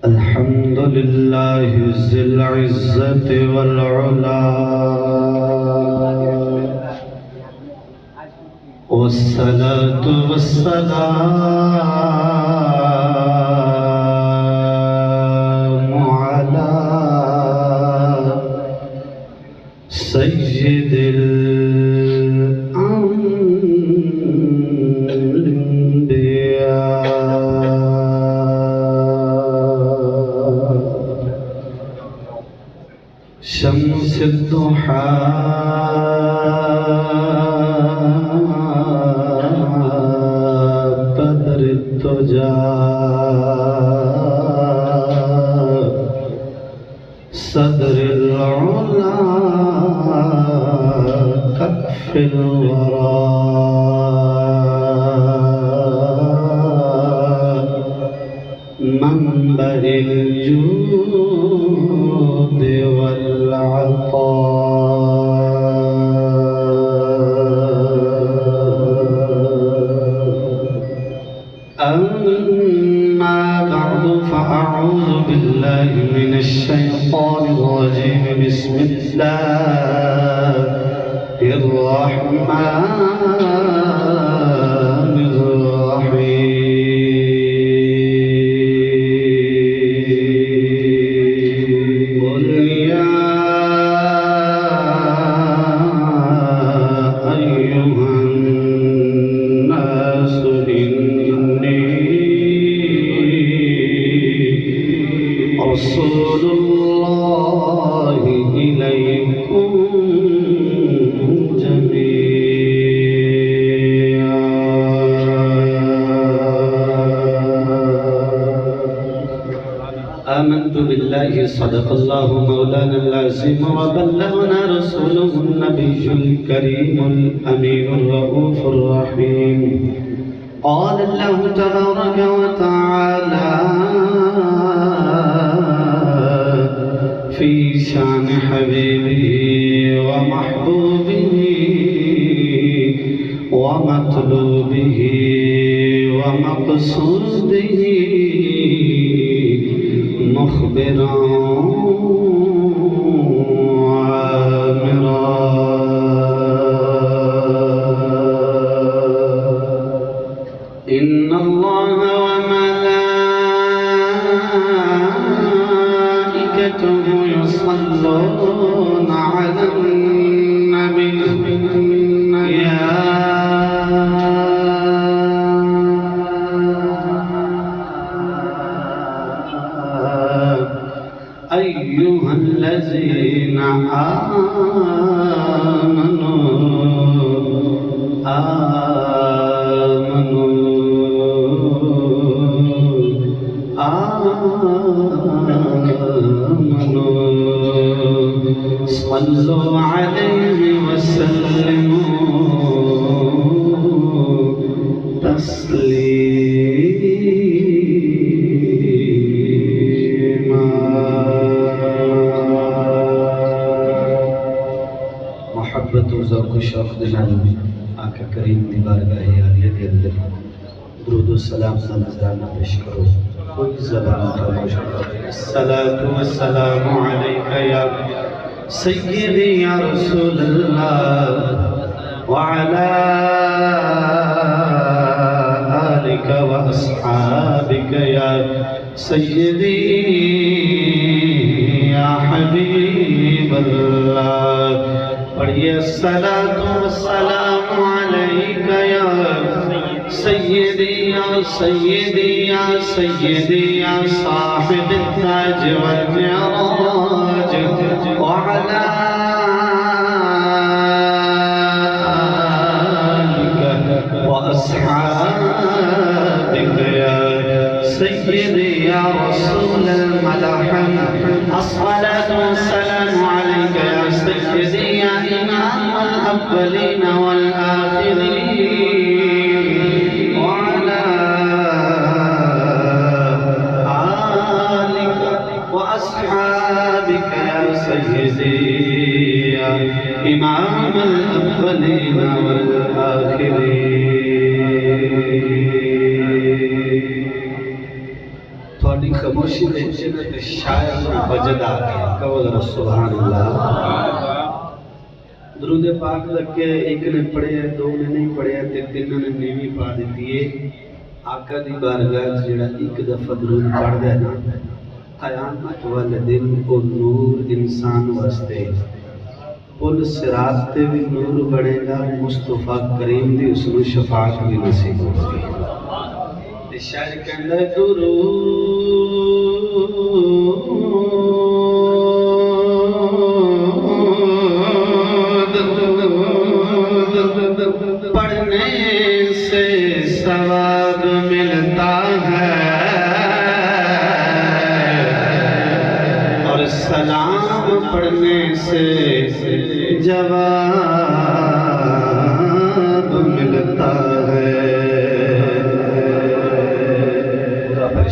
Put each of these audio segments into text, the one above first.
الحمد لله ذي العزة والعلا والصلاة والسلام على سيد شمس الضحى بدر الدجى صدر العلا كف الورى منبع الجود أما بعد فأعوذ بالله من الشيطان الرجيم بسم الله الرحمن الرحيم قل يا أيها الناس رسول الله إليكم جميعا آمنت بالله صدق الله مولانا العظيم وبلغنا رسوله النبي الكريم الأمين الرؤوف الرحيم قال الله تبارك وتعالى في شان حبيبه ومحبوبه ومطلوبه ومقصوده مخبرا وعامرا إن الله وملائكته يصلون على النبي يا أيها الذين صلوا عليه وسلموا تسليما محبت و ذوق و شوق دنال آقا کریم دی بارگاہ عالیہ کے اندر درود و سلام کا نذرانہ پیش کرو کوئی زبان خاموش کرو الصلاة والسلام علیک یا سيدي يا رسول الله وعلى آلك وأصحابك يا سيدي يا حبيب الله پڑھئے الصلاة والسلام عليك يا سيدي يا سيدي يا سيدي يا صاحب التاج والمعراج وعلى آلك وأصحابك يا سيدي يا رسول الملحم الصلاة والسلام عليك يا سيدي يا إمام الأولين والآخرين وعلى آلك وأصحابك يا سيدي يا إمام الأولين والآخرين لیتے ہیں تو شاعر میں وجد آ گیا کہو ذرا سبحان اللہ درود پاک لگ کے ایک نے پڑھے ہیں دو نے نہیں پڑھے ہیں تینوں نے نیوی پا دیتی ہے آقا دی بارگاہ جڑا ایک دفعہ درود پڑھ دے نا قیامت والے دن کو نور انسان واسطے پل صراط تے بھی نور بڑھے گا مصطفیٰ کریم دی اس میں شفاعت بھی نصیب ہوگی شاعر کہندا ہے درود پڑھنے سے ثواب ملتا ہے اور سلام پڑھنے سے جواب ملتا ہے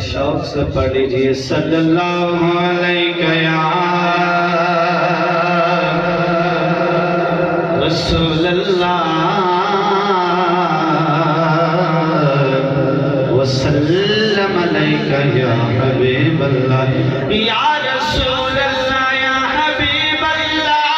شوق سے پڑھ لیجئے صلی اللہ علیہ یا رسول اللہ وسلم علیہ یا حبیب اللہ یا رسول اللہ یا حبیب اللہ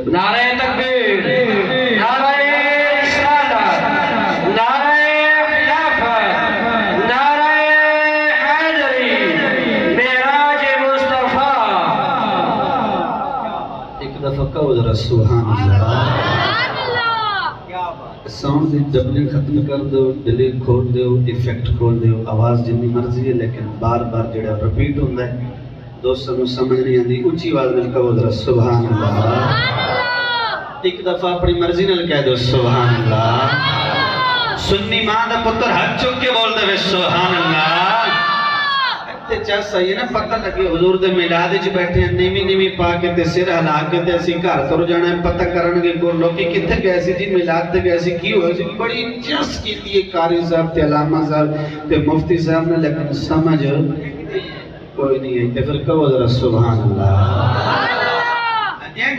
نعرہ تکبیر، نعرہ رسالت، نعرہ خلافت، نعرہ حیدری، معراج مصطفیٰ۔ ایک دفعہ کہو ذرا سبحان اللہ ساؤنڈ دی ڈبلنگ ختم کر دو ڈیلے کھول دو ایفیکٹ کھول دو آواز جنی مرضی ہے لیکن بار بار جڑا ریپیٹ ہوتا ہے دوستوں کو سمجھ نہیں آتی اونچی آواز میں کہو ذرا سبحان اللہ ایک دفعہ اپنی مرضی نال کہہ دو سبحان اللہ سنی ماں دا پتر ہاتھ چک کے بول دے سبحان اللہ تے چاہ صحیح نا پتہ لگے حضور دے میلاد وچ بیٹھے ہیں نیوی نیوی پا کے تے سر ہلا کے تے اسی گھر تر جانا ہے پتہ کرن گے کو لوکی کتھے گئے سی جی میلاد تے گئے سی کی ہوئے سی بڑی جس کیتی ہے قاری صاحب تے علامہ صاحب تے مفتی صاحب نے لیکن سمجھ کوئی نہیں ہے تے پھر کہو ذرا سبحان اللہ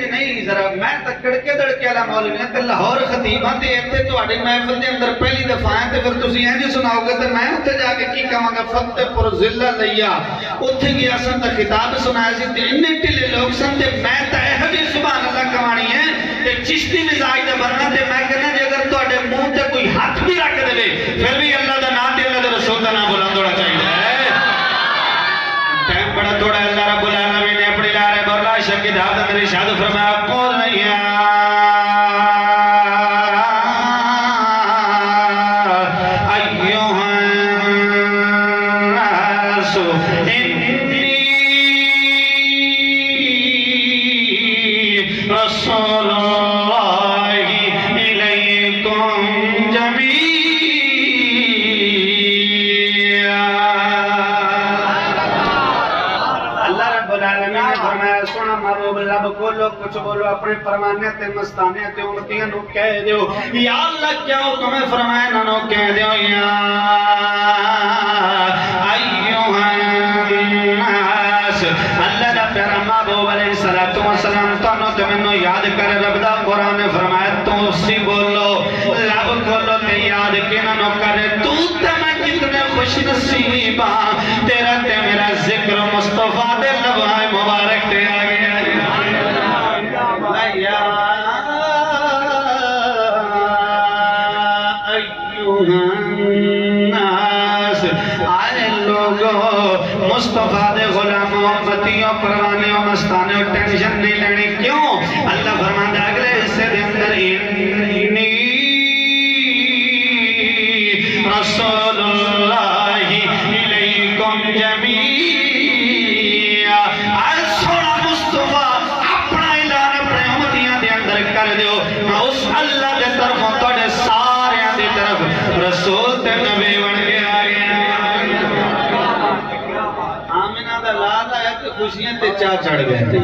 نہیں ذرا میں تکڑ کے دڑکے والا مولوی ہاں تے لاہور خطیب ہاں تے ایتھے تہاڈی محفل دے اندر پہلی دفعہ ہے تے پھر تسی انج سناؤ گے تے میں اوتھے جا کے کی کہاں گا فتح پر ضلع لیا اوتھے گیا سن تے خطاب سنایا سی تے اننے ٹلے لوگ سن تے میں تے یہ بھی سبحان اللہ کہانی ہے تے چشتی مزاج دا بننا تے میں کہنا جے اگر تہاڈے منہ تے کوئی ہاتھ بھی رکھ دے پھر بھی اللہ دا نام تے اللہ دے رسول دا نام بلند ہونا چاہیے ٹائم بڑا تھوڑا اللہ رب العالمین نے اپنی لارے بولا شکی دھاب دا میری شاد فرمایا قول نہیں ہے ایوہ الناس انی رسول اللہ الیکم جمیعا اللہ رب العالمین نے فرمایا سونا مارو رب کھولو کچھ بولو اپنے فرمانے تے مستانے تے امتیاں نو کہہ دیو یا اللہ کیا حکم ہے فرمایا نو کہہ دیو یا ایوہ الناس اللہ دا پیارا محبوب علیہ السلام تانو تے منو یاد کر رب دا قرآن نے فرمایا تو اسی بولو لب کھولو تے یاد کینا نو کرے تو تے میں کتنے خوش نصیب ہاں تیرا تے میرا ذکر مصطفیٰ دے لبائے مبارک تے آ گیا مصطفیٰ دے غلاموں امتیوں پروانیوں مستانیوں ٹینشن نہیں لینی کیوں اللہ فرماتا اگلے حصے دے اندر انی رسول اللہ علیکم جمیعا آج سونا مصطفیٰ اپنا اعلان اپنے امتیاں دے اندر کر دیو میں اس اللہ دے طرفوں توڑے سارے دے طرف رسول تے نبی بن کے آگے آمینہ دا لاد آیا کہ خوشیاں تے چاہ چڑھ گئے تھے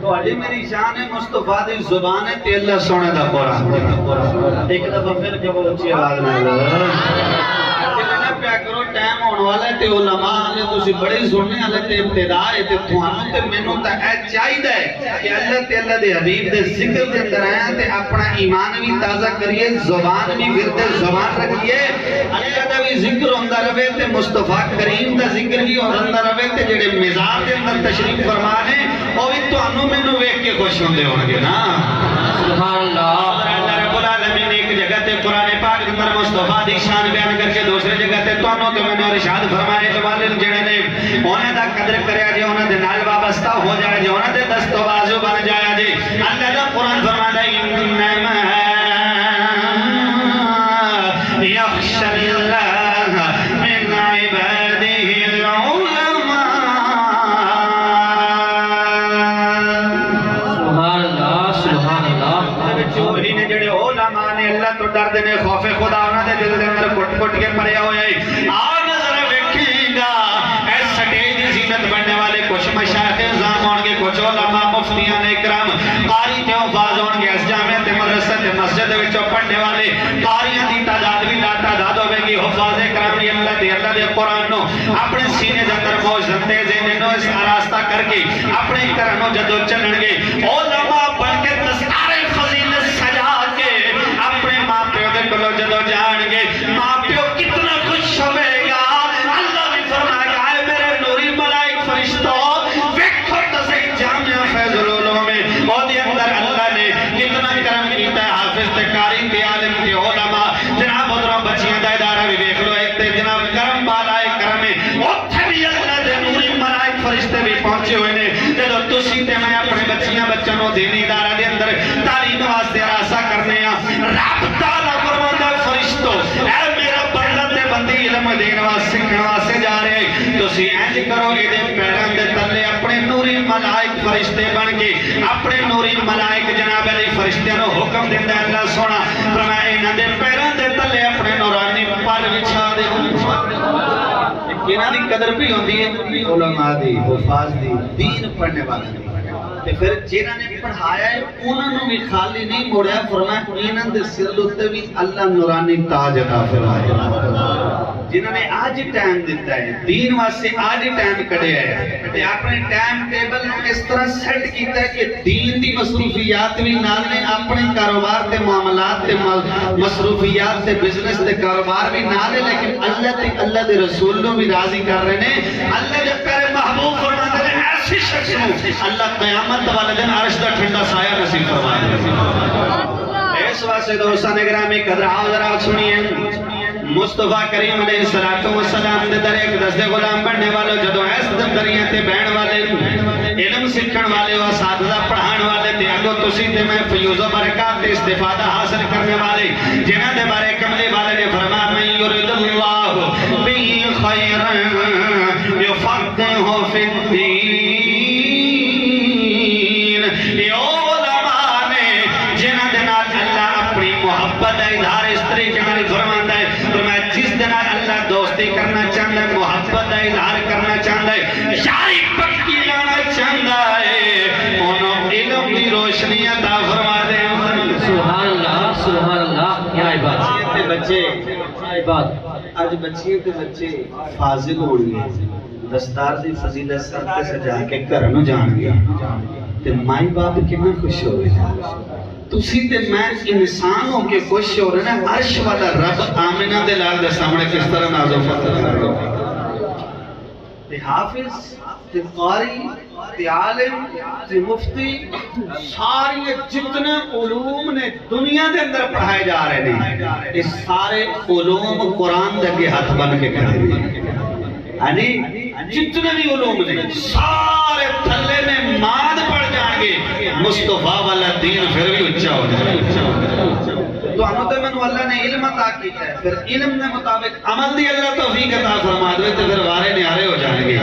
تو علی میری شان ہے مصطفیٰ دی زبان ہے تے اللہ سونے دا قرآن ایک دفعہ پھر کہ وہ اچھی آواز نہ پیا کرو ٹائم ہونے والا ہے تے علماء آلے تسی بڑے سننے آلے تے ابتداء ہے تے تھوانوں تے مینوں تا اے چاہید ہے کہ اللہ تے اللہ دے حبیب دے ذکر دے اندر آیا تے اپنا ایمان بھی تازہ کریے زبان بھی ورد زبان رکھیے اللہ دا بھی ذکر ہوندہ رہے تے مصطفیٰ کریم دا ذکر بھی ہوندہ رہے تے جڑے مزار دے اندر تشریف فرمانے وہ بھی تو انہوں میں نو ویک کے خوش ہوندے ہونگے نا سبحان اللہ اللہ رب العالمین ایک جگہ تے قرآن پاک اندر مصطفیٰ دی شان بیان کر کے دوسرے جگہ تے تو انہوں تو میں نے ارشاد فرمائے جوالے جڑے نے انہیں دا قدر کریا جے انہیں دے نال وابستہ ہو جائے جے انہیں دے دست و بازو بن جائے جے اللہ دا قرآن فرماتا انما یخش اللہ من عبادہ العلماء سبحان اللہ سبحان اللہ چوہری نے جڑے علماء نے اللہ تو ڈر دینے خوف خدا انہوں نے دل دے اندر کٹ کٹ کے پڑے ہوئے آج نظر ویکھیں گا ایس سٹیج زینت بننے والے کچھ مشایخ اعظام ہونگے کچھ علماء مفتیان اکرام قاری تے حفاظ ہونگے اس جامعہ تے مدرسہ تے مسجد وچوں پڑھنے والے قاریاں دی تعداد بھی لا تعداد ہوے گی حفاظ اکرام یہ اللہ دے قرآن نو اپنے سینے دے اندر موج رکھتے ذہن نو اس آراستہ کر کے اپنے گھروں جدو چلن گے علماء بن کے دستار فضیلت سجا کے اپنے ماں پیو دے کلو جدو جان گے ماں پیو کتنا خوش ہوئے گا اللہ بھی فرمائے گا اے میرے نوری ملائک فرشتوں ویکھو تسی جامعہ فیض العلوم میں اور دے اندر اللہ نے کتنا کرم کیتا ہے حافظ تے قاری تے عالم تے علماء جناب ادھروں بچیاں دا ادارہ بھی دیکھ لو ایک تے جناب کرم بالا ہے کرم ہے اتھے بھی اللہ دے نوری ملائک فرشتے بھی پہنچے ہوئے نے جدو تسی تے میں اپنے بچیاں بچنوں دینی ادارہ دے اندر تعلیم واسطے راسا کرنے ہیں رب تعالیٰ فرماتا فرشتوں اے میرا بندہ تے بندی علم دین واسطے سکھنے واسطے جا رہے ہیں تو سی اینج کرو گے دے پیران دے تلے اپنے نوری ملائک فرشتے بن کے اپنے نوری ملائک جناب علی فرشتے نو حکم دیندہ اللہ سونا فرمائے انہاں دے پیران دے تلے اپنے نورانی پر بچھا دے انہاں دی قدر بھی ہوندی ہے علماء دی حفاظ دی دین پڑھنے والے دی تے پھر جنہاں نے پڑھایا ہے انہاں نو بھی خالی نہیں موڑیا فرمایا انہاں دے سر تے بھی اللہ نورانی تاج عطا فرمائے جنہاں نے آج ٹائم دیتا ہے دین واسطے آج ٹائم کڈیا ہے تے اپنے ٹائم ٹیبل نو اس طرح سیٹ کیتا ہے کہ دین دی مصروفیات بھی نال نے اپنے کاروبار تے معاملات تے مصروفیات تے بزنس تے کاروبار بھی نال ہے لیکن اللہ تے اللہ دے رسول نو بھی راضی کر رہے ہیں اللہ دے پیارے محبوب فرماتے ہیں ایسی شخص نو اللہ قیامت والے دن عرش دا ٹھنڈا سایہ نصیب فرمائے اس واسطے دوستان گرامی قدر آؤ ذرا سنیے مصطفیٰ کریم علیہ السلام دے در ایک دستے غلام بننے والے جدو ایس دن دریاں تے بہن والے علم سکھن والے و اساتذہ پڑھان والے تے اگو تسی تے میں فیوز و برکات تے استفادہ حاصل کرنے والے جنہاں دے بارے کملے والے نے فرمایا من یرید اللہ بی خیرا یفقہہ فی الدین یہ علماء نے جنہاں دے نال اللہ اپنی محبت اظہار اس طریقے میں فرماتا ہے جس دن اللہ دوستی کرنا چاہتا ہے محبت کا اظہار کرنا چاہتا ہے یاری پکی لانا چاہتا ہے انہوں علم دی روشنی عطا فرما دے سبحان اللہ کیا بات تے بچے آج بچیاں تے بچے فاضل ہو گئے دستار دی فضیلت سر تے سجا کے گھر نو جان گیا تے مائی باپ کتنا خوش ہو گئے تسی تے میں انسان ہو کے خوش ہو رہے ہیں عرش والا رب آمینہ دے لال دے سامنے کس طرح ناز و فتح کر رہے ہیں تے حافظ تے قاری تے عالم تے مفتی ساری جتنے علوم نے دنیا دے اندر پڑھائے جا رہے ہیں اس سارے علوم قرآن دے کے ہاتھ بن کے کھڑے ہیں جتنے بھی علوم نے سارے تھلے میں ماد پڑ جان گے، مصطفیٰ والا دین پھر بھی اچھا ہو جائے۔ تو ہمیں منو اللہ نے علم عطا کیتا ہے، پھر علم نے مطابق عمل دی اللہ توفیق عطا فرما دے تو پھر وارے نیارے ہو جائیں گے۔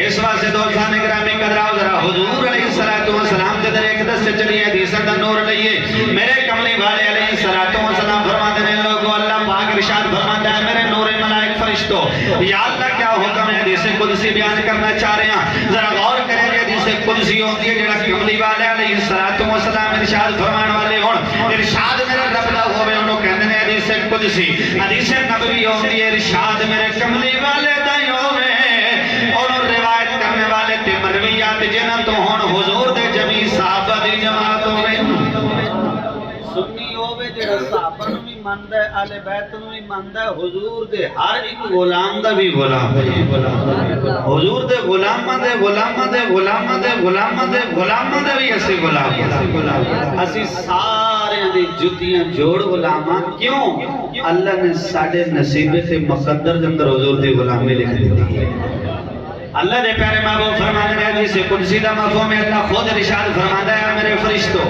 اس واسطے دوستان گرامی قدراؤ ذرا حضور علیہ السلام کے در ایک دس سے چلیے حدیثہ دا نور لئیے۔ میرے کملی والے علیہ السلام فرما دینے لوگوں، اللہ پاک ارشاد فرماتا ہے میرے نور ملائک فرشتوں، یا اللہ کیا حکم ہے حدیث قدسی بیان کرنا چاہ رہے ہیں، ذرا غور کریں کہ حدیث قدسی ہوتی ہے جڑا کملی والے علیہ السلام ارشاد فرمان والے ہون، ارشاد میرے رب دا ہوئے انہوں کہنے ہیں حدیث قدسی، حدیث نبوی ہوتی ہے ارشاد میرے کملی والے دا ہوئے، انہوں روایت کرنے والے تے مرویات جنہ تو ہون حضور دے جمی صحابہ دی جماعت ہوئے۔ سنی ہوئے جڑا صحابہ نو بھی ماندا ہے، اہل بیت نو بھی ماندا ہے، حضور دے ہر ایک غلام دا بھی غلام ہے، حضور دے غلاماں دے غلاماں دے غلاماں دے غلاماں دے غلاماں دے بھی اسی غلام ہیں، اسی سارے دی جتیاں جوڑ غلاماں۔ کیوں؟ اللہ نے ساڑھے نصیبے سے مقدر دے اندر حضور دی غلامی لکھ دیتی ہے۔ اللہ دے پیارے محبوب فرمانے ہیں جسے قدسی دا مفہوم ہے، اللہ خود ارشاد فرماتا ہے میرے فرشتوں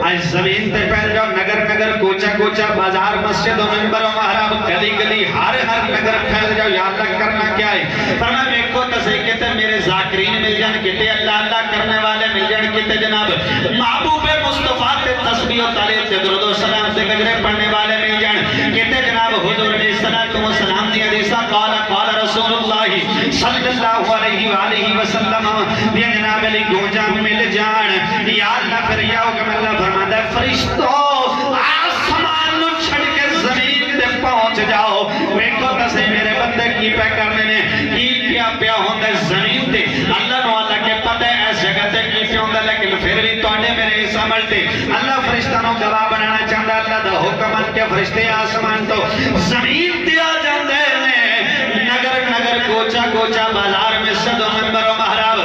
آج زمین تے پھیل جاؤ، نگر نگر کوچا کوچا بازار مسجد و منبر و محراب گلی گلی ہر نگر پھیل جاؤ، یا اللہ کرنا کیا ہے؟ فرمایا میکو تسے کہتے میرے ذاکرین مل جان، کہتے اللہ اللہ کرنے والے مل جان، کہتے جناب محبوب مصطفیٰ تے تسبیح و تعریف تے درود و سلام سے گجرے پڑھنے والے مل جان، کہتے جناب حضور علیہ السلام دی حدیثہ قال رسول اللہ صلی اللہ علیہ وآلہ وسلم یا جناب علی گونجا مل جان، یا اللہ پھر یا حکم اللہ فرماتا ہے فرشتوں آسمان نو چھڑ کے زمین دے پہنچ جاؤ، ویکھو کسے میرے بندے کی پہ کرنے نے کی کیا پیا ہوندے زمین تے، اللہ نو اللہ کے پتہ ہے اس جگہ تے کی پیا ہوندے، لیکن پھر بھی توڑے میرے اس عمل تے اللہ فرشتہ نو گواہ بنانا چاہتا، اللہ دا حکم ان کے فرشتے آسمان تو زمین تے آ جاندے نے، نگر نگر کوچا کوچا بازار میں مسجد و منبر و محراب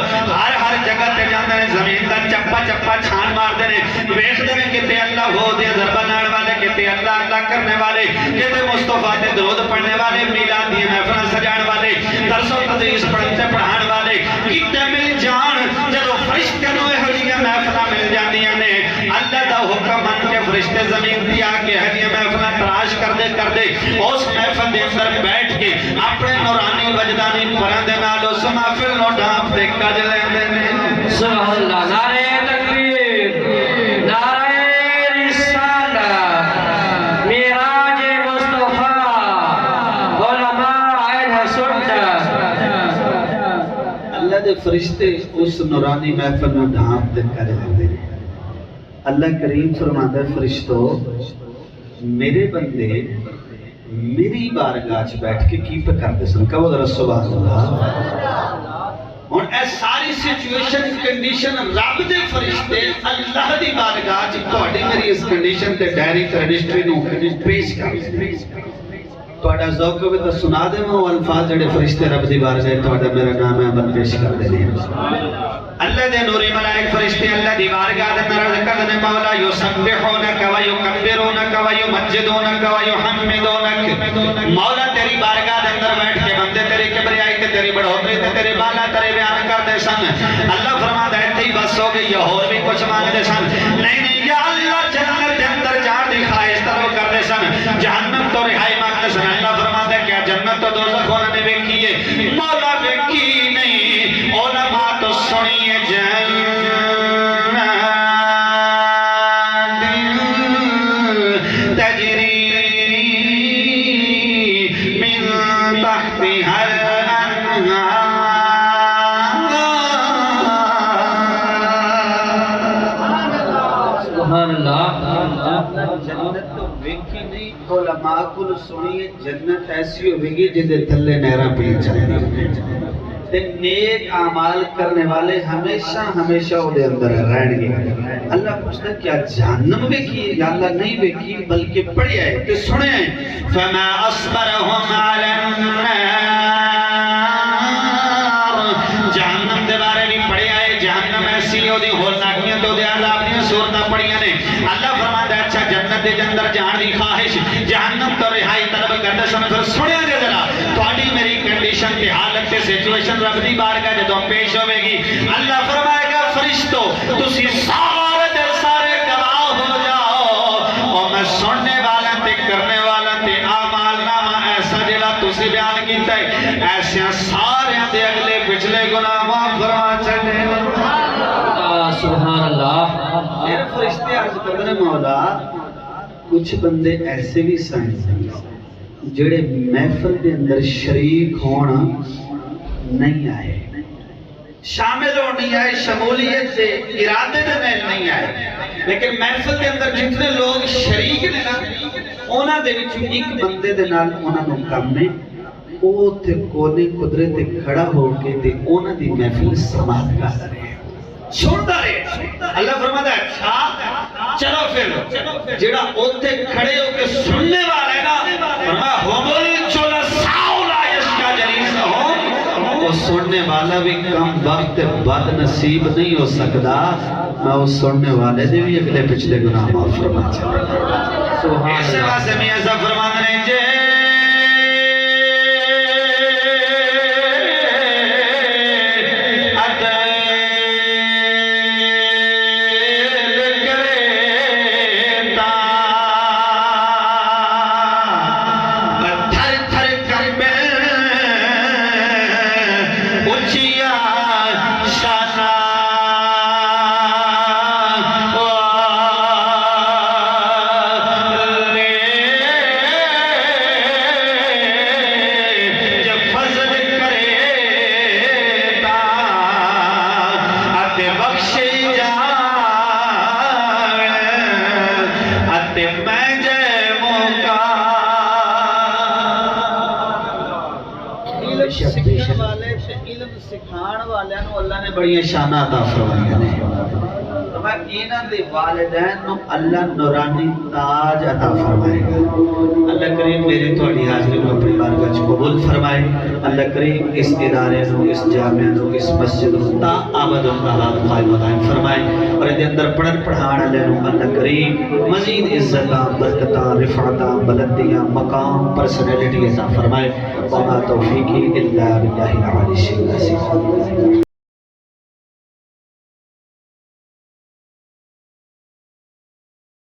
ہر جگہ تے جاندے نے، زمین دا چپا چپا چھان مار دے نے، ویکھ دے نے کتے اللہ ہو دے ضربہ نال والے، کتے اللہ اللہ کرنے والے، کتے مصطفیٰ تے درود پڑھنے والے، میلاد دی محفل سجان والے، درس و تدریس پڑھتے پڑھان والے، کتے مل جان جدو فرشتے نو ہڑیاں محفلاں مل جاندیاں نے، اللہ دا حکم من کے فرشتے زمین دی آ کے ہڑیاں محفلاں تراش کر دے اس محفل دے اندر بیٹھ کے اپنے نورانی وجدانی پرندے نال اس محفل نو ڈھانپ دے کج لیندے نے۔ سبحان اللہ، نعرہ تکبیر، نعرہ رسالت، معراج مصطفیٰ، علماء اہل سنت۔ اللہ دے فرشتے اس نورانی محفل نو ڈھانپ دے کج لیندے نے۔ اللہ کریم فرماتا ہے فرشتوں میرے بندے میری بارگاہ چ بیٹھ کے کی پہ کرتے سن، کہو ذرا سبحان اللہ۔ اور اے ساری سچویشن کنڈیشن رب دے فرشتے اللہ دی بارگاہ چ تہاڈی میری اس کنڈیشن تے ڈائری تے رجسٹری نو پیش کر تہاڈا ذوق ہوے تے سنا دے وہ الفاظ جڑے فرشتے رب دی بارگاہ تہاڈا میرا نام ہے عمل پیش کر دے نے۔ اللہ دے نوری ملائک فرشتے اللہ دی بارگاہ دے اندر عرض کردے نے مولا یسبحونک و یکبرونک و یمجدونک و یحمدونک، مولا تیری بارگاہ دے اندر بیٹھ کے بندے تیری کبریائی تے تیری بڑھوتری تے تیری بالا تیری بیان کردے سن۔ اللہ فرماتا ہے تے بس ہو گئی، یا اور بھی کچھ مانگدے سن؟ نہیں یا اللہ جنت دے اندر جان دی خواہش طلب کردے سن، جہنم تو رہائی مانگدے سن۔ اللہ فرماتا ہے کیا جنت تو دوزخ انہوں نے ویکھی ہے؟ مولا ویکھی نہیں، علماء تو سنیے جنت تو ویکھی نہیں، علماء کو سنیے جنت ایسی ہوئے گی جدے تھلے نہراں پی جائیں تے نیک اعمال کرنے والے ہمیشہ ہمیشہ وہ دے اندر رہن گے۔ اللہ پوچھتا کیا جہنم ویکھی؟ یا اللہ نہیں ویکھی بلکہ پڑھیا ہے کہ سنے ہیں فما اصبرهم علی النار، جہنم دے بارے بھی پڑھیا ہے، جہنم ایسی ہو دی ہولناکیاں تو دے عذاب دیاں صورتاں پڑھیاں نے۔ اللہ فرماتا ہے اچھا جنت دے اندر جان دی خواہش، جہنم تو رہائی طلب کرتے سن، پھر سنیا جے ذرا تہاڈی میری کنڈیشن کنڈیشن تے حالت تے سچویشن رب دی بارگاہ جدوں پیش ہوے گی اللہ فرمائے گا فرشتو تسی سارے دے سارے گواہ ہو جاؤ اور میں سننے والا تے کرنے والا تے اعمال نامہ ایسا جڑا تسی بیان کیتا ہے ایسے سارے دے اگلے پچھلے گناہ معاف فرما چھڈے سبحان اللہ. پھر فرشتے عرض کرتے ہیں مولا کچھ بندے ایسے بھی سن جڑے محفل کے اندر شریک ہونا نہیں آئے شامل ہو نہیں آئے شمولیت سے ارادے دے میں نہیں آئے لیکن محفل کے اندر جتنے لوگ شریک نے نا انہاں دے وچ ایک بندے دے نال انہاں نوں کم ہے او تے کونے قدرت تے کھڑا ہو کے تے انہاں دی محفل سماعت کر رہے ہیں چھوڑتا رہے. اللہ فرماتا ہے اچھا چلو پھر جڑا اوتے کھڑے ہو کے سننے والا ہے نا فرمایا ہومولی چولا ساولا یشکا جلیس ہوں وہ سننے والا بھی کم وقت بد نصیب نہیں ہو سکتا میں اس سننے والے دے بھی اگلے پچھلے گناہ معاف فرما چاہتا اس سے واسے میں ایسا فرمان رہے جے سکھان والوں نو اللہ نے بڑی شانہ عطا فرمائیاں نے انہاں دے والدین نو اللہ نورانی تاج عطا فرمائے گا. اللہ کریم میری تہاڈی حاضری نو اپنی بارگاہ وچ قبول فرمائے. اللہ کریم اس ادارے نو اس جامعہ نو اس مسجد نو تا ابد الآباد قائم و دائم فرمائے اور دے اندر پڑھن پڑھان والے نو اللہ کریم مزید عزتاں برکتاں رفعتاں بلندیاں مقام پرسنالٹی عطا فرمائے. وما توفیقی الا باللہ العلی العظیم.